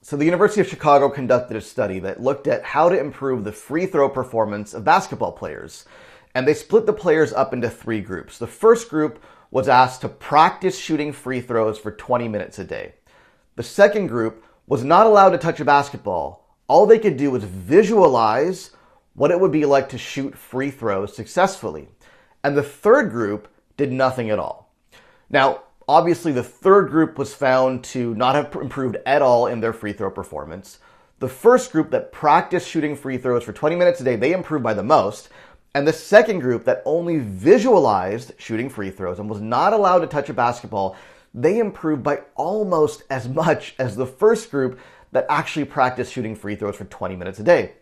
So the University of Chicago conducted a study that looked at how to improve the free throw performance of basketball players. And they split the players up into 3 groups. The first group was asked to practice shooting free throws for 20 minutes a day. The second group was not allowed to touch a basketball. All they could do was visualize what it would be like to shoot free throws successfully. And the third group did nothing at all. Now, obviously, the third group was found to not have improved at all in their free throw performance. The first group that practiced shooting free throws for 20 minutes a day, they improved by the most. And the second group that only visualized shooting free throws and was not allowed to touch a basketball, they improved by almost as much as the first group that actually practiced shooting free throws for 20 minutes a day.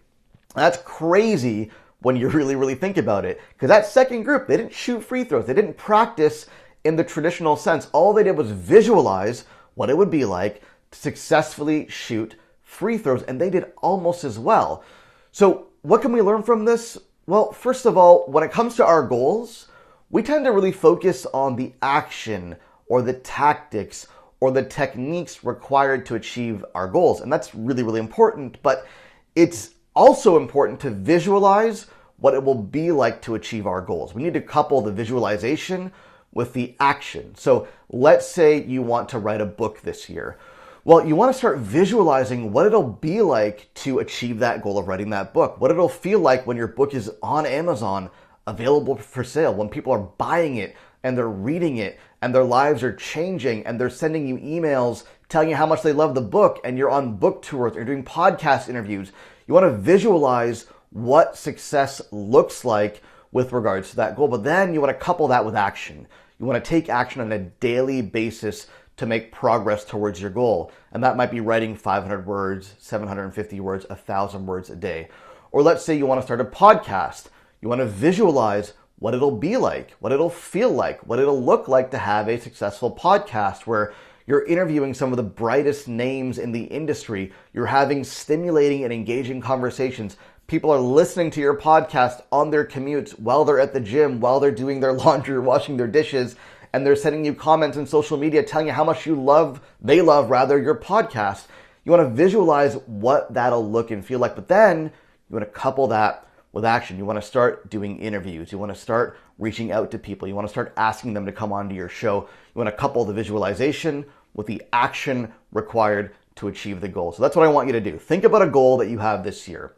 That's crazy when you really think about it, because that second group, they didn't shoot free throws. They didn't practice in the traditional sense. All they did was visualize what it would be like to successfully shoot free throws, and they did almost as well. So what can we learn from this? Well, first of all, when it comes to our goals, we tend to really focus on the action or the tactics or the techniques required to achieve our goals. And that's really important, but it's also important to visualize what it will be like to achieve our goals. We need to couple the visualization with the action. So let's say you want to write a book this year. Well, you want to start visualizing what it'll be like to achieve that goal of writing that book, what it'll feel like when your book is on Amazon, available for sale, when people are buying it and they're reading it and their lives are changing and they're sending you emails telling you how much they love the book, and you're on book tours or doing podcast interviews. You want to visualize what success looks like with regards to that goal, but then you want to couple that with action. You want to take action on a daily basis to make progress towards your goal. And that might be writing 500 words, 750 words, 1,000 words a day. Or let's say you want to start a podcast. You want to visualize what it'll be like, what it'll feel like, what it'll look like to have a successful podcast where you're interviewing some of the brightest names in the industry. You're having stimulating and engaging conversations. People are listening to your podcast on their commutes, while they're at the gym, while they're doing their laundry or washing their dishes, and they're sending you comments on social media telling you how much they love your podcast. You want to visualize what that'll look and feel like, but then you want to couple that with action. You want to start doing interviews. You want to start reaching out to people. You want to start asking them to come onto your show. You want to couple the visualization with the action required to achieve the goal. So that's what I want you to do. Think about a goal that you have this year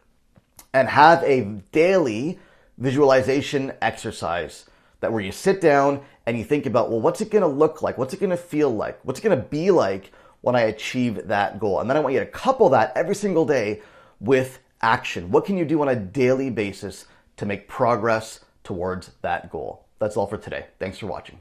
and have a daily visualization exercise that where you sit down and you think about, well, what's it going to look like? What's it going to feel like? What's it going to be like when I achieve that goal? And then I want you to couple that every single day with action. What can you do on a daily basis to make progress towards that goal? That's all for today. Thanks for watching.